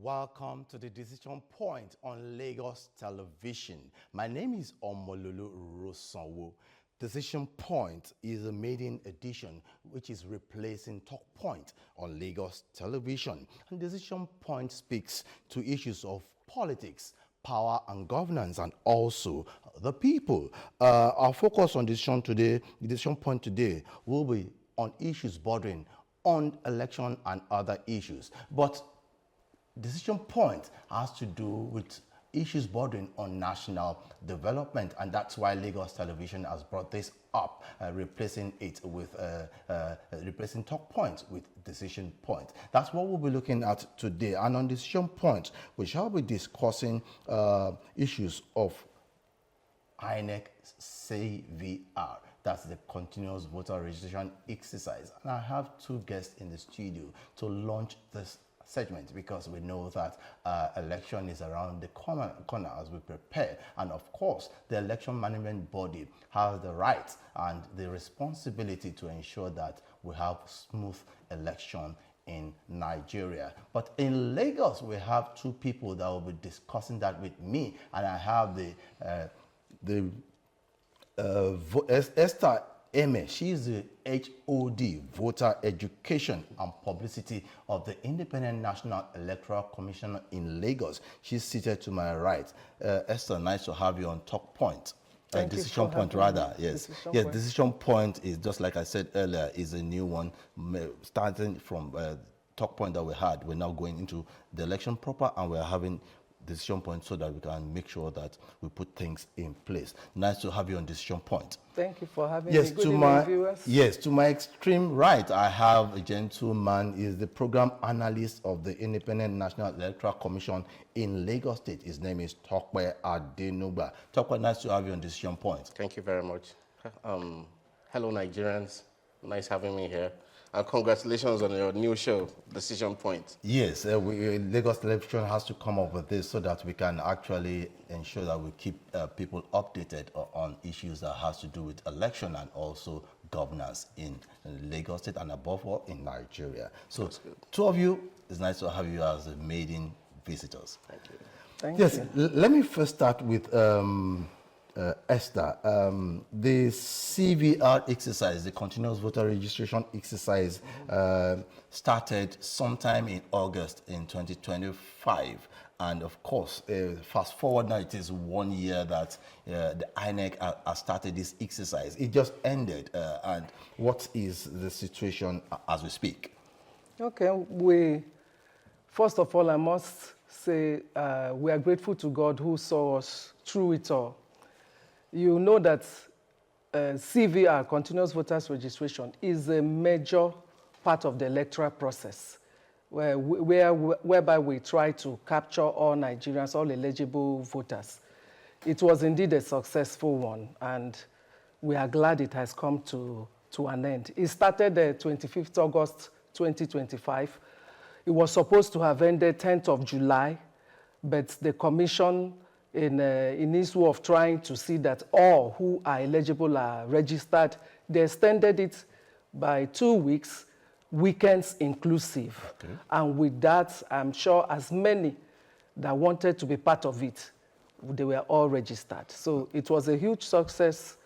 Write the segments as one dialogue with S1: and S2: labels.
S1: Welcome to the Decision Point on Lagos Television. My name is Omololu Rosanwo. Decision Point is a maiden edition which is replacing Talk Point on Lagos Television. And Decision Point speaks to issues of politics, power and governance, and also the people. Our focus on Decision Point today will be on issues bordering on election and other issues. But Decision Point has to do with issues bordering on national development, and that's why Lagos Television has brought this up, replacing Talk Point with Decision Point. That's what we'll be looking at today. And on Decision Point, we shall be discussing issues of INEC CVR. That's the continuous voter registration exercise. And I have two guests in the studio to launch this segment, because we know that election is around the corner as we prepare, and of course the election management body has the right and the responsibility to ensure that we have smooth election in Nigeria. But in Lagos we have two people that will be discussing that with me, and I have Esther Emeh. She is the HOD, Voter Education and Publicity of the Independent National Electoral Commission in Lagos. She's seated to my right. Esther, nice to have you on Talk Point. Decision Point, rather. Yes. Decision Point is, just like I said earlier, is a new one, starting from Talk Point that we had. We're now going into the election proper, and we're having Decision Point so that we can make sure that we put things in place. Nice to have you on Decision Point.
S2: Thank you for having me. Good evening, viewers.
S1: Yes, to my extreme right, I have a gentleman. He is the program analyst of the Independent National Electoral Commission in Lagos State. His name is Tope Adenuga. Tope, nice to have you on Decision Point.
S3: Thank you very much. Hello, Nigerians. Nice having me here. And congratulations on your new show, Decision Point.
S1: Yes, Lagos Television has to come up with this so that we can actually ensure that we keep people updated on issues that has to do with election and also governance in Lagos State and above all in Nigeria. So, two of you, it's nice to have you as the maiden visitors.
S3: Thank you.
S2: Thank you.
S1: Let me first start with Esther. The CVR exercise, the continuous voter registration exercise, started sometime in August in 2025. And of course, fast forward now, it is 1 year that the INEC has started this exercise. It just ended. And what is the situation as we speak?
S2: Okay, first of all, I must say we are grateful to God who saw us through it all. You know that CVR, Continuous Voters Registration, is a major part of the electoral process, whereby we try to capture all Nigerians, all eligible voters. It was indeed a successful one, and we are glad it has come to an end. It started 25th August 2025. It was supposed to have ended 10th of July, but the Commission, in its way of trying to see that all who are eligible are registered, they extended it by 2 weeks, weekends inclusive. Okay. And with that, I'm sure as many that wanted to be part of it, they were all registered. So it was a huge success,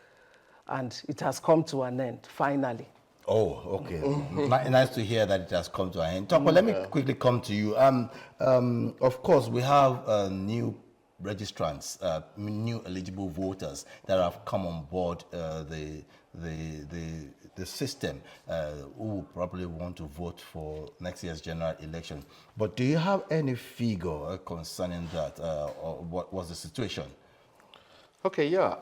S2: and it has come to an end, finally.
S1: Oh, okay. Nice to hear that it has come to an end. Topo, let me quickly come to you. Of course, we have new registrants, new eligible voters that have come on board the system, who probably want to vote for next year's general election. But do you have any figure concerning that, or what was the situation?
S3: Okay, yeah.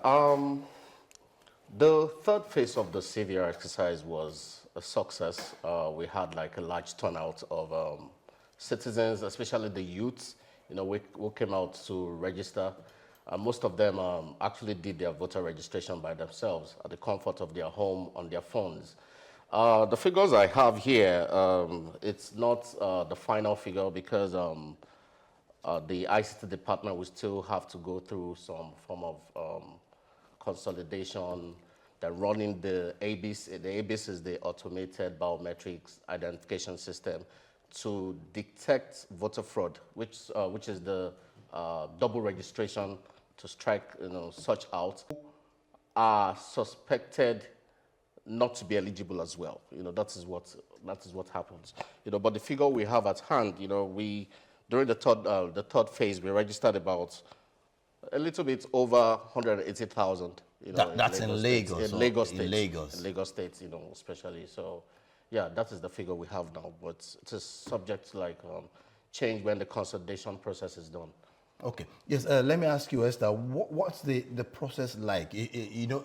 S3: The third phase of the CVR exercise was a success. We had like a large turnout of citizens, especially the youths, who came out to register. Most of them actually did their voter registration by themselves at the comfort of their home on their phones. The figures I have here, it's not the final figure, because the ICT department will still have to go through some form of consolidation. They're running the ABIS. The ABIS is the Automated Biometrics Identification System, to detect voter fraud, which is the double registration to strike such out, are suspected not to be eligible as well. That is what happens. But the figure we have at hand, we during the third phase we registered about a little bit over 180,000.
S1: That's in Lagos.
S3: In Lagos
S1: In
S3: State.
S1: Lagos.
S3: In Lagos State, especially. So, yeah, that is the figure we have now. But it is subject to change when the consolidation process is done.
S1: Okay. Yes. Let me ask you, Esther. What's the process like?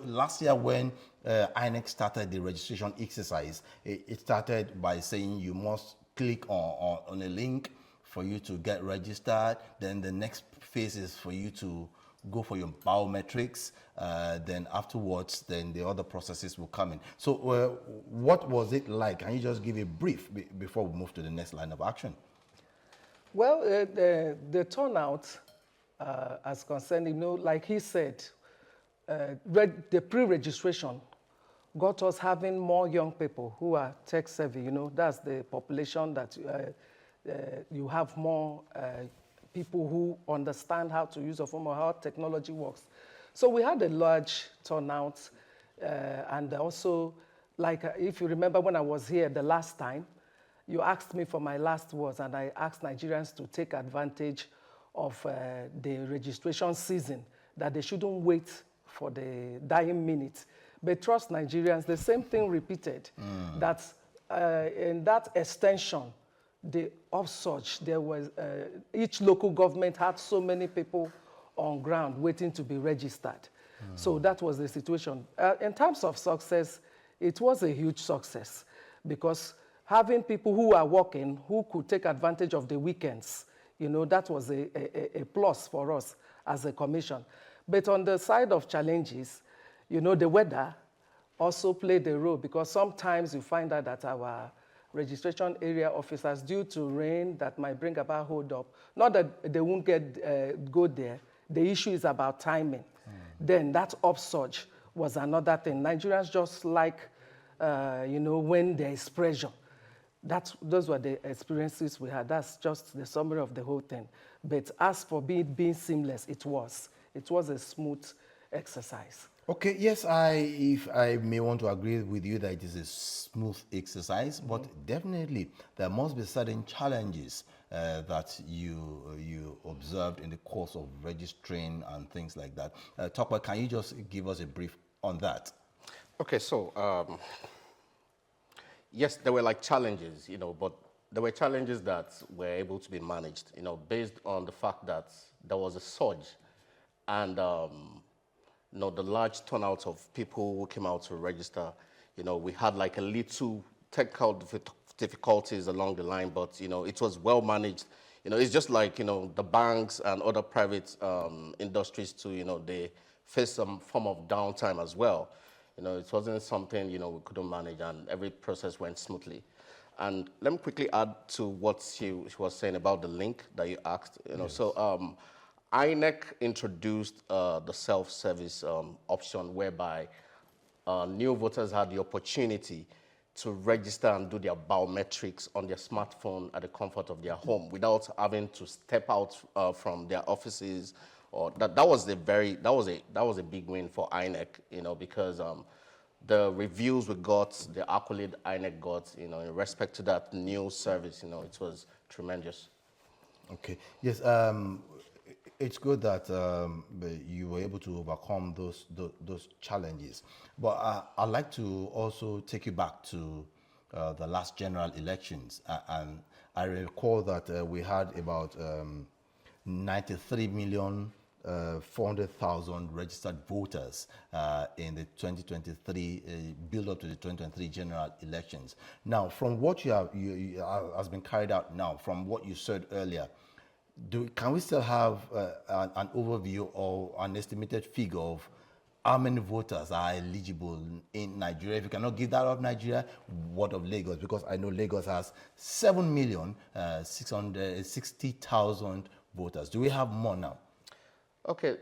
S1: Last year when INEC started the registration exercise, it started by saying you must click on a link for you to get registered. Then the next phase is for you to go for your biometrics. Then afterwards, then the other processes will come in. So what was it like? Can you just give a brief before we move to the next line of action?
S2: Well, the turnout, as concerned, like he said, the pre-registration got us having more young people who are tech savvy. That's the population that you have more people who understand how to use a form or how technology works. So we had a large turnout, and also, like if you remember when I was here the last time, you asked me for my last words, and I asked Nigerians to take advantage of the registration season, that they shouldn't wait for the dying minute. But trust Nigerians, the same thing repeated, that in that extension, the upsurge, there was, each local government had so many people on ground waiting to be registered. So that was the situation. In terms of success, it was a huge success, because having people who are working, who could take advantage of the weekends, that was a plus for us as a commission. But on the side of challenges, the weather also played a role, because sometimes you find out that our registration area officers, due to rain that might bring about hold up, not that they won't go there, the issue is about timing. Then that upsurge was another thing. Nigerians just like, when there is pressure. Those were the experiences we had. That's just the summary of the whole thing. But as for being seamless, it was a smooth exercise.
S1: Okay, yes, if I may want to agree with you that it is a smooth exercise, but definitely there must be certain challenges that you observed in the course of registering and things like that. Tokpa, can you just give us a brief on that?
S3: Okay, so yes, there were challenges, but there were challenges that were able to be managed, based on the fact that there was a surge, and the large turnout of people who came out to register. We had a little technical difficulties along the line, but it was well managed. It's just the banks and other private industries too. They faced some form of downtime as well. It wasn't something we couldn't manage, and every process went smoothly. And let me quickly add to what she was saying about the link that you asked.
S1: Yes.
S3: So INEC introduced the self-service option, whereby new voters had the opportunity to register and do their biometrics on their smartphone at the comfort of their home without having to step out from their offices. Or that was a big win for INEC, because the reviews we got, the accolade INEC got, in respect to that new service, it was tremendous.
S1: Okay. Yes. It's good that you were able to overcome those challenges. But I'd like to also take you back to the last general elections. And I recall that we had about 93,400,000 registered voters in the 2023 build up to the 2023 general elections. Now, from what has been carried out now, from what you said earlier, can we still have an overview or an estimated figure of how many voters are eligible in Nigeria? If you cannot give that of Nigeria, what of Lagos? Because I know Lagos has 7,660,000 voters. Do we have more now?
S3: Okay.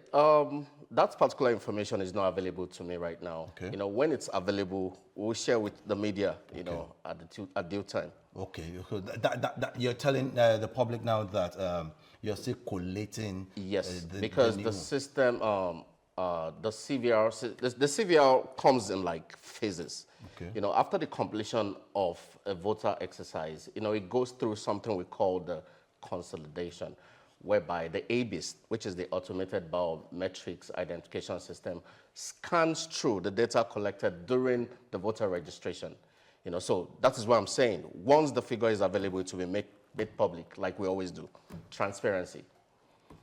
S3: that particular information is not available to me right now.
S1: Okay.
S3: You know, when it's available, we'll share with the media, you know, at due time.
S1: Okay, so you're telling the public now that you're still collating.
S3: Yes,
S1: the
S3: because
S1: new-
S3: the system, the CVR, the CVR comes in like phases.
S1: Okay.
S3: You know, after the completion of a voter exercise, you know, it goes through something we call the consolidation, whereby the ABIS, which is the Automated Biometrics Identification System, scans through the data collected during the voter registration. You know, so that is what I'm saying. Once the figure is available, it will be made public, like we always do. Transparency.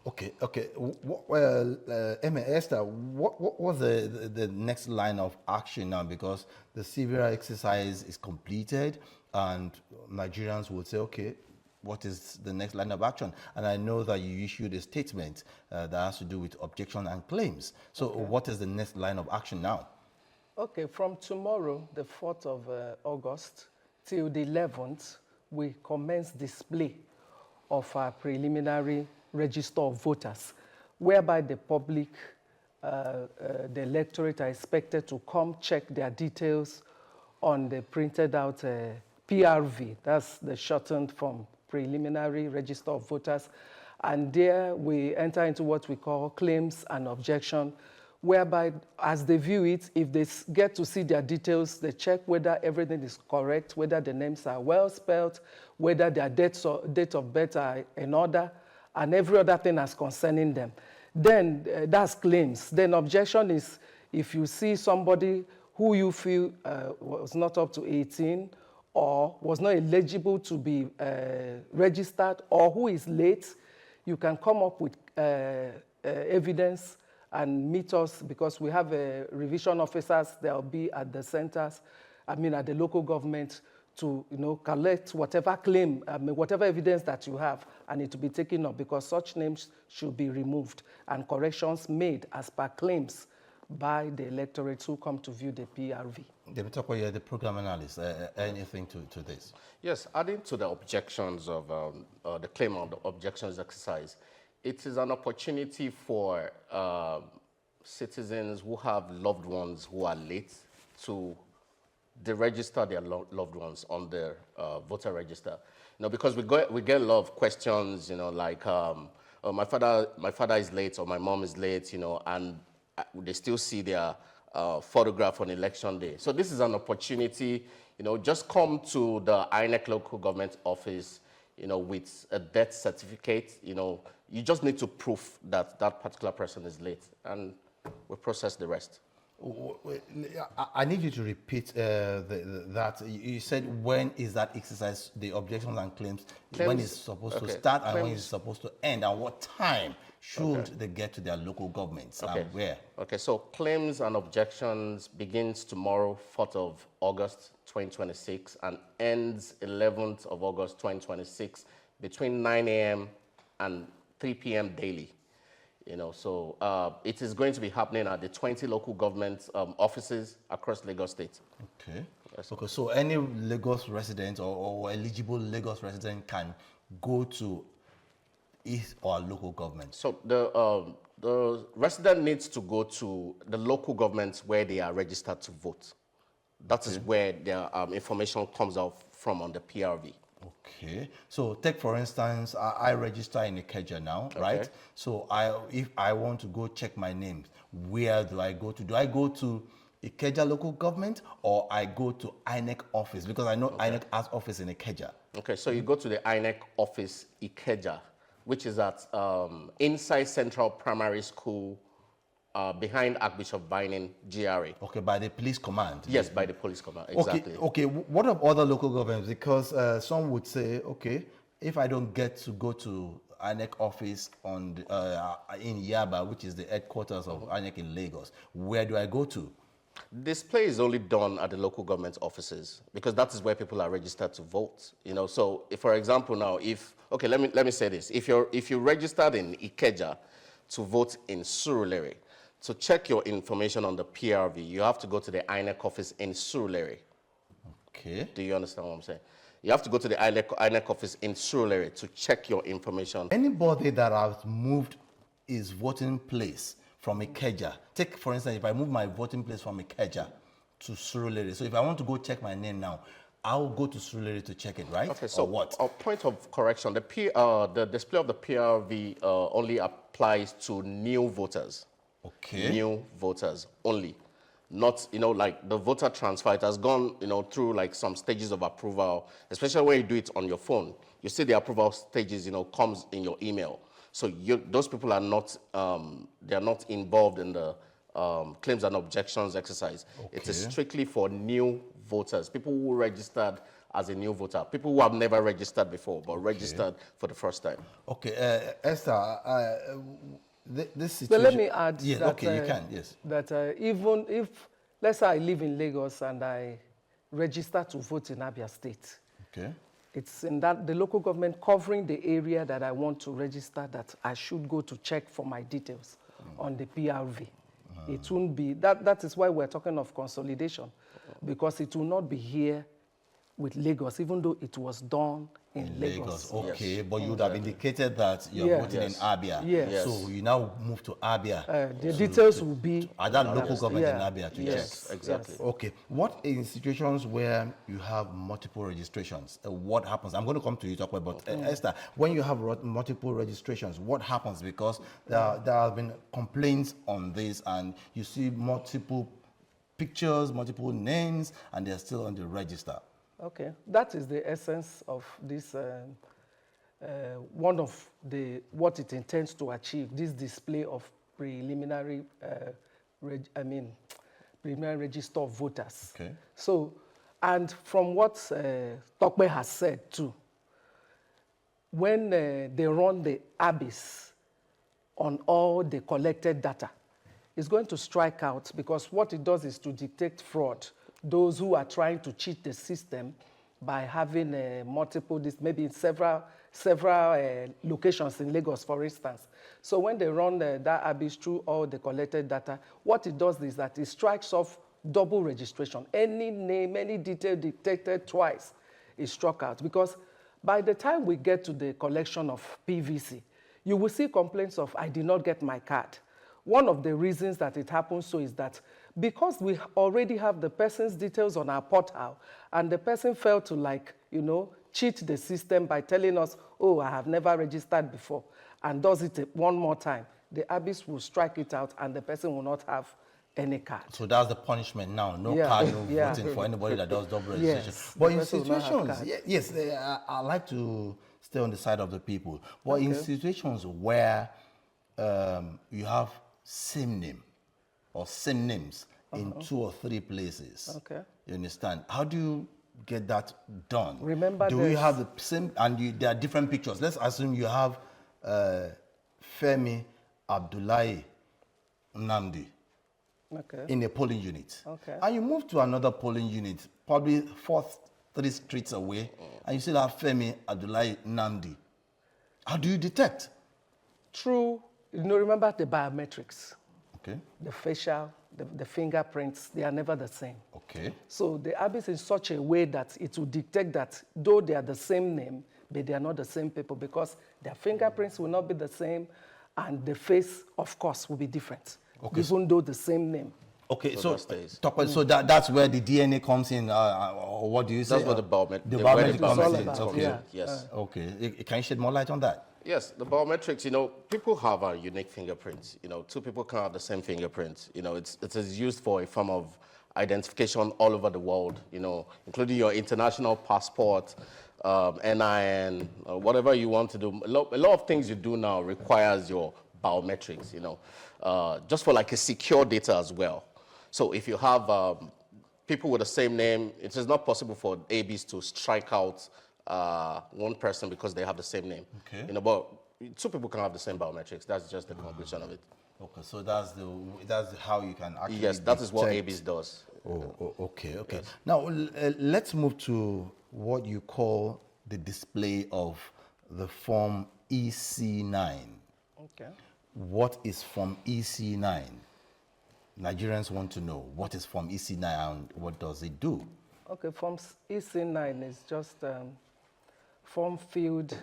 S1: Okay. Well, Emeh, Esther, what was the next line of action now? Because the CVR exercise is completed, and Nigerians will say, okay, what is the next line of action? And I know that you issued a statement that has to do with objection and claims. So what is the next line of action now?
S2: Okay, from tomorrow, the 4th of August, till the 11th, we commence display of our preliminary register of voters, whereby the public, the electorate are expected to come check their details on the printed out PRV, that's the shortened form, preliminary register of voters. And there we enter into what we call claims and objection, whereby as they view it, if they get to see their details, they check whether everything is correct, whether the names are well spelled, whether their date of birth are in order, and every other thing as concerning them. Then that's claims. Then objection is if you see somebody who you feel was not up to 18 or was not eligible to be registered or who is late, you can come up with evidence and meet us, because we have revision officers that will be at the centers, at the local government, to collect whatever claim, whatever evidence that you have, and it will be taken up, because such names should be removed and corrections made as per claims by the electorate who come to view the PRV.
S1: Temitope, you're the program analyst. Anything to this?
S3: Yes, adding to the objections of the claim of the objections exercise, it is an opportunity for citizens who have loved ones who are late to deregister their loved ones on their voter register. Because we get a lot of questions, like oh, my father is late or my mom is late, and they still see their photograph on election day. So this is an opportunity, just come to the INEC local government office, with a death certificate, you just need to prove that that particular person is late, and we process the rest.
S1: I need you to repeat that. You said when is that exercise, the objections and claims when it's supposed to start and when it's supposed to end, and what time should they get to their local governments and where?
S3: Okay, so claims and objections begins tomorrow, 4th of August 2026, and ends 11th of August 2026 between 9 a.m. and 3 p.m. daily. So it is going to be happening at the 20 local government offices across Lagos State.
S1: Okay. Yes. Okay. So any Lagos resident or eligible Lagos resident can go to his or local government.
S3: So the resident needs to go to the local governments where they are registered to vote. That is where their information comes out from on the PRV.
S1: Okay. So take for instance, I register in Ikeja now, right? So if I want to go check my name, where do I go to? Do I go to Ikeja local government or I go to INEC office? Because I know INEC has office in Ikeja. Okay.
S3: So you go to the INEC office Ikeja, which is at inside Central Primary School, behind Archbishop Binin, GRA.
S1: Okay, by the police command?
S3: Yes, by the police command, exactly.
S1: Okay, what of other local governments? Because some would say, okay, if I don't get to go to INEC office in Yaba, which is the headquarters of INEC in Lagos, where do I go to?
S3: Display is only done at the local government offices, because that is where people are registered to vote. So if, for example, now, let me say this: if you registered in Ikeja to vote in Surulere, to check your information on the PRV, you have to go to the INEC office in Surulere.
S1: Okay.
S3: Do you understand what I'm saying? You have to go to the INEC office in Surulere to check your information.
S1: Anybody that has moved his voting place from Ikeja. Take, for instance, if I move my voting place from Ikeja to Surulere. So if I want to go check my name now, I'll go to Surulere to check it, right?
S3: Okay, so
S1: or what?
S3: A point of correction, the display of the PRV only applies to new voters.
S1: Okay.
S3: New voters only. Not, like the voter transfer, it has gone, through like some stages of approval, especially when you do it on your phone. You see the approval stages, comes in your email. So those people are not, they are not involved in the claims and objections exercise.
S1: Okay.
S3: It is strictly for new voters, people who registered as a new voter, people who have never registered before, but registered for the first time.
S1: Okay, Esther, this situation...
S2: But let me add
S1: yes,
S2: that,
S1: okay, you can, yes.
S2: that even if, let's say I live in Lagos and I register to vote in Abia State,
S1: okay.
S2: it's in that the local government covering the area that I want to register that I should go to check for my details on the PRV. It won't be, that is why we're talking of consolidation, because it will not be here with Lagos, even though it was done in Lagos.
S1: Okay,
S3: Yes.
S1: but you would have indicated that you're voting in Abia.
S2: Yes.
S1: So you now move to Abia.
S2: The details will be...
S1: At that local government in Abia to
S3: Yes,
S1: check.
S3: exactly.
S2: Yes.
S1: Okay, what in situations where you have multiple registrations, what happens? I'm going to come to you talk about, but Esther, when you have multiple registrations, what happens? Because there have been complaints on this and you see multiple pictures, multiple names, and they're still on the register.
S2: Okay, that is the essence of this, one of what it intends to achieve, this display of preliminary, preliminary register of voters.
S1: Okay.
S2: So, and from what Tokbe has said too, when they run the abyss on all the collected data, it's going to strike out because what it does is to detect fraud. Those who are trying to cheat the system by having multiple, maybe in several locations in Lagos, for instance. So when they run that abyss through all the collected data, what it does is that it strikes off double registration. Any name, any detail detected twice is struck out. Because by the time we get to the collection of PVC, you will see complaints of, I did not get my card. One of the reasons that it happens so is that because we already have the person's details on our portal and the person failed to cheat the system by telling us, oh, I have never registered before, and does it one more time, the abyss will strike it out and the person will not have any card.
S1: So that's the punishment now. No card, no voting for anybody that does double registration.
S2: Yes,
S1: but in situations, yes, I like to stay on the side of the people. But in situations where you have same name or same names in 2 or 3 places.
S2: Okay.
S1: You understand? How do you get that done?
S2: Remember,
S1: do you have the same, and there are different pictures. Let's assume you have Femi Abdullahi Nnamdi in a polling unit.
S2: Okay.
S1: And you move to another polling unit, probably 3 streets away, and you still have Femi Abdullahi Nnamdi. How do you detect?
S2: Through, remember the biometrics.
S1: Okay.
S2: The facial, the fingerprints, they are never the same.
S1: Okay.
S2: So the abyss in such a way that it will detect that though they are the same name, but they are not the same people because their fingerprints will not be the same and the face, of course, will be different, even though the same name.
S1: Okay, so that's where the DNA comes in, or what do you say?
S3: That's what the
S1: biometrics comes in.
S3: Okay. Yes.
S1: Okay. Can you shed more light on that?
S3: Yes, the biometrics, people have a unique fingerprints. 2 people can have the same fingerprint. It is used for a form of identification all over the world, including your international passport, NIN, whatever you want to do. A lot of things you do now requires your biometrics, just for like a secure data as well. So if you have people with the same name, it is not possible for ABs to strike out one person because they have the same name.
S1: Okay.
S3: But 2 people can have the same biometrics. That's just the conclusion of it.
S1: Okay, so that's how you can actually.
S3: Yes, that is what ABs does.
S1: Okay. Yes. Now let's move to what you call the display of the form EC9.
S2: Okay.
S1: What is form EC9? Nigerians want to know what is form EC9 and what does it do?
S2: Okay, form EC9 is just form filled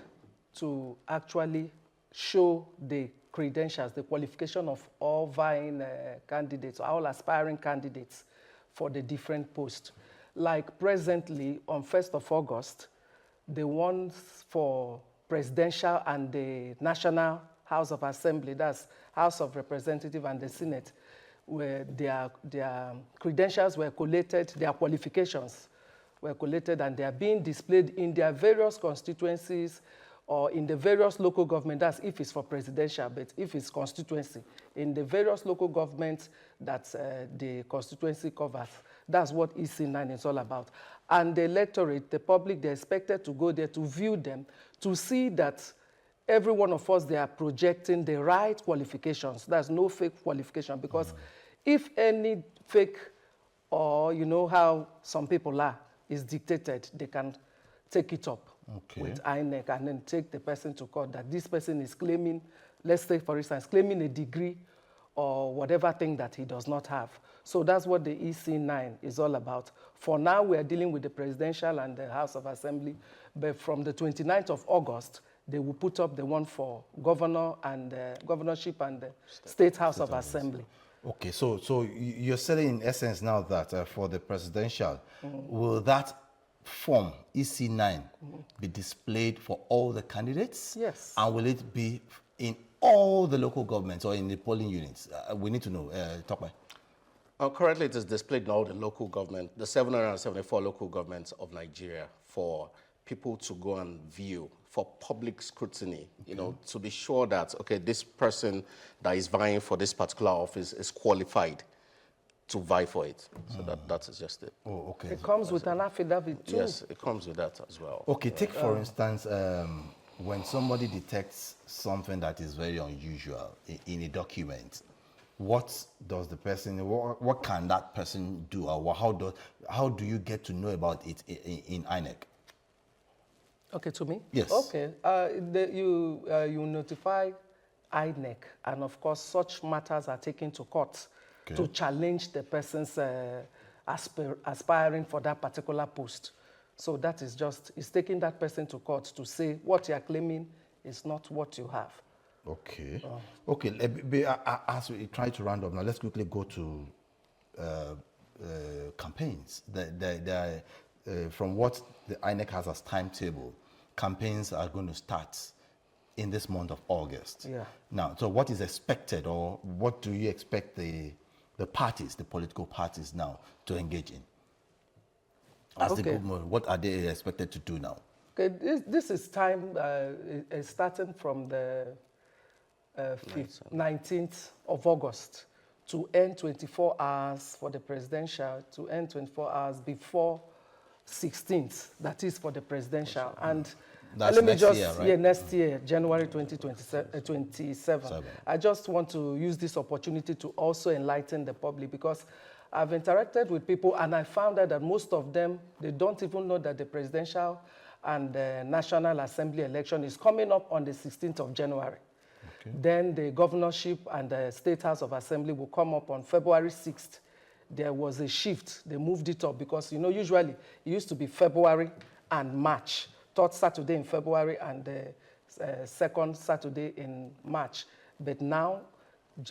S2: to actually show the credentials, the qualification of all vying candidates, all aspiring candidates for the different posts. Like presently, on 1st of August, the ones for presidential and the National House of Assembly, that's House of Representatives and the Senate, where their credentials were collated, their qualifications were collated, and they are being displayed in their various constituencies or in the various local government. That's if it's for presidential, but if it's constituency, in the various local governments that the constituency covers. That's what EC9 is all about. And the electorate, the public, they're expected to go there to view them, to see that every one of us, they are projecting the right qualifications. There's no fake qualification, because if any fake, or you know how some people are, is dictated, they can take it up with INEC and then take the person to court that this person is claiming, let's say for instance, claiming a degree or whatever thing that he does not have. So that's what the EC9 is all about. For now, we are dealing with the presidential and the House of Assembly, but from the 29th of August, they will put up the one for governor and governorship and the State House of Assembly.
S1: Okay, so you're saying in essence now that for the presidential, will that form, EC9, be displayed for all the candidates?
S2: Yes.
S1: And will it be in all the local governments or in the polling units? We need to know. Tope.
S3: Currently, it is displayed in all the local government, the 774 local governments of Nigeria, for people to go and view, for public scrutiny, you know, to be sure that, okay, this person that is vying for this particular office is qualified to vie for it. So that is just it.
S1: Oh, okay.
S2: It comes with an affidavit too.
S3: Yes, it comes with that as well.
S1: Okay, take for instance, when somebody detects something that is very unusual in a document, what does the person, what can that person do, or how do you get to know about it in INEC?
S2: Okay, to me?
S1: Yes.
S2: Okay, you notify INEC, and of course, such matters are taken to court to challenge the person's aspiring for that particular post. So that is just, it's taking that person to court to say what you are claiming is not what you have.
S1: Okay. Okay, as we try to round up now, let's quickly go to campaigns. From what the INEC has as timetable, campaigns are going to start in this month of August. Yeah. Now, so what is expected, or what do you expect the parties, the political parties now, to engage in? As the government, what are they expected to do now? Okay,
S2: this is time starting from the 19th of August to end 24 hours for the presidential, to end 24 hours before 16th, that is for the presidential. And
S1: that's
S2: let me
S1: next
S2: just,
S1: year, right?
S2: Next year, January 2027. I just want to use this opportunity to also enlighten the public, because I've interacted with people and I found out that most of them, they don't even know that the presidential and the National Assembly election is coming up on the 16th of January. Okay. Then the governorship and the State House of Assembly will come up on February 6th. There was a shift. They moved it up because, you know, usually it used to be February and March, third Saturday in February and the second Saturday in March. But now,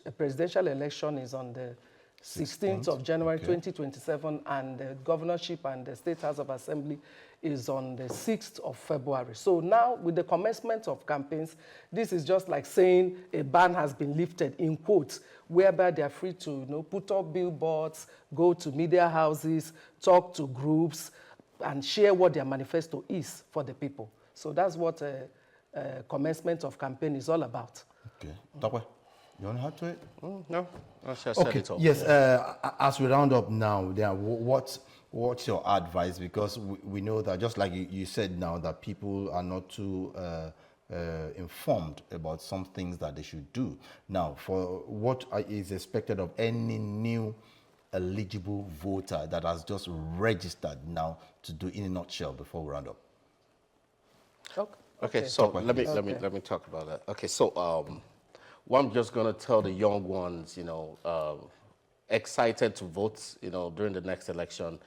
S2: a presidential election is on the 16th of January 2027, and the governorship and the State House of Assembly is on the 6th of February. So now, with the commencement of campaigns, this is just like saying a ban has been lifted, in quotes, whereby they are free to, you know, put up billboards, go to media houses, talk to groups, and share what their manifesto is for the people. So that's what commencement of campaign is all about.
S1: Okay. Tope, you want to add to it?
S3: No, I said it all.
S1: Yes, as we round up now, what's your advice? Because we know that, just like you said now, that people are not too informed about some things that they should do. Now, for what is expected of any new eligible voter that has just registered now to do, in a nutshell, before we round up?
S3: Okay, so let me talk about that. Okay, so what I'm just going to tell the young ones, you know, excited to vote, you know, during the next election,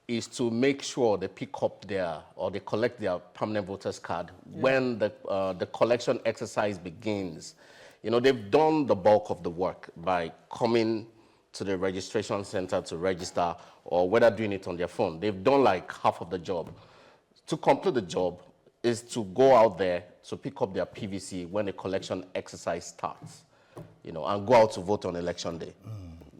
S3: is to make sure they pick up they collect their permanent voters card when the collection exercise begins. You know, they've done the bulk of the work by coming to the registration center to register, or whether doing it on their phone. They've done like half of the job. To complete the job is to go out there to pick up their PVC when the collection exercise starts, you know, and go out to vote on election day.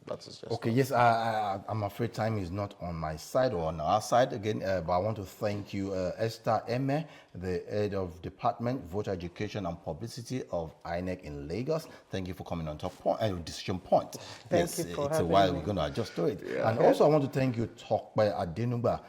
S3: That's just
S1: Okay, yes, I'm afraid time is not on my side or on our side again, but I want to thank you, Esther Emeh, the head of Department, Voter Education and Publicity of INEC in Lagos. Thank you for coming on top point, decision point.
S2: Thank you for
S1: it's a
S2: having
S1: while
S2: me.
S1: we're going to adjust to it. Yeah. And also I want to thank you, Talk by Adenuga,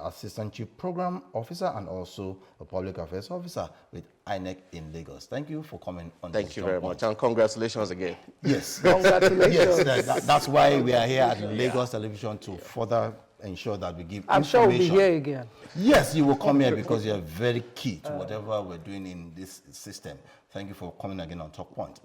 S1: Assistant Chief Program Officer and also a Public Affairs Officer with INEC in Lagos. Thank you for coming on.
S3: Thank you very much, and congratulations again.
S1: Yes.
S2: Congratulations.
S1: Yes, that's why we are here at Lagos Television to further ensure that we give
S2: I'm sure we'll be
S1: information.
S2: here again.
S1: Yes, you will come here because you're very key to whatever we're doing in this system. Thank you for coming again on Talk Point.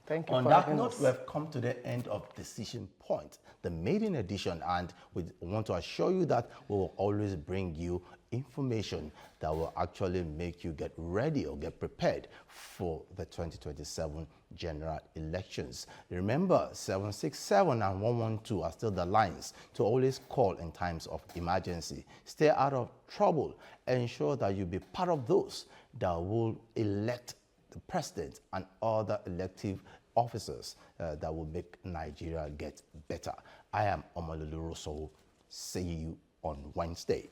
S2: Thank you
S1: On
S2: for
S1: that
S2: having
S1: note,
S2: us.
S1: we have come to the end of Decision Point, the maiden edition, and we want to assure you that we will always bring you information that will actually make you get ready or get prepared for the 2027 general elections. Remember, 767 and 112 are still the lines to always call in times of emergency. Stay out of trouble. Ensure that you be part of those that will elect the president and other elective officers that will make Nigeria get better. I am Omololu Rosso. See you on Wednesday.